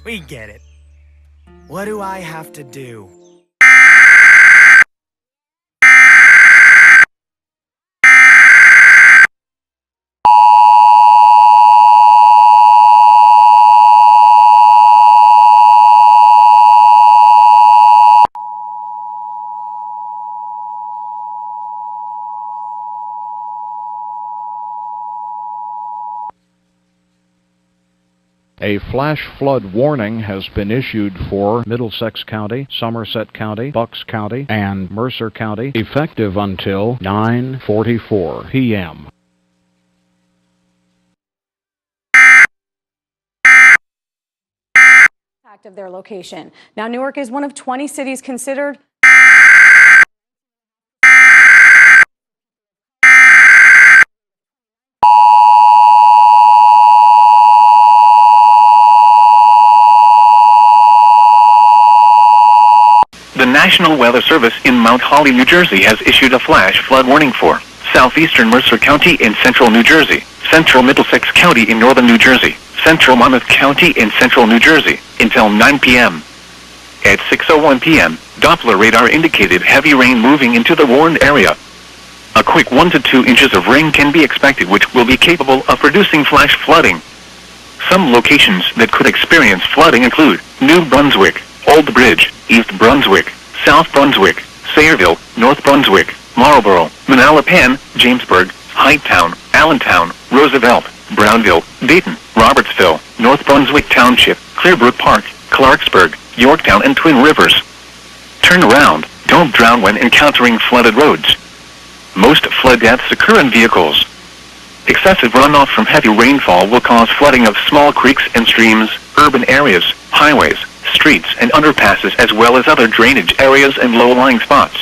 We get it. What do I have to do? A flash flood warning has been issued for Middlesex County, Somerset County, Bucks County, and Mercer County, effective until 9:44 p.m. Of their location. Now, Newark is one of 20 cities considered The National Weather Service in Mount Holly, New Jersey has issued a flash flood warning for southeastern Mercer County in central New Jersey, central Middlesex County in northern New Jersey, central Monmouth County in central New Jersey, until 9 p.m. At 6:01 p.m., Doppler radar indicated heavy rain moving into the warned area. A quick 1 to 2 inches of rain can be expected, which will be capable of producing flash flooding. Some locations that could experience flooding include New Brunswick, Old Bridge, East Brunswick, South Brunswick, Sayreville, North Brunswick, Marlborough, Manalapan, Jamesburg, Highttown, Allentown, Roosevelt, Brownville, Dayton, Robertsville, North Brunswick Township, Clearbrook Park, Clarksburg, Yorktown, and Twin Rivers. Turn around. Don't drown when encountering flooded roads. Most flood deaths occur in vehicles. Excessive runoff from heavy rainfall will cause flooding of small creeks and streams, urban areas, highways, streets, and underpasses, as well as other drainage areas and low-lying spots.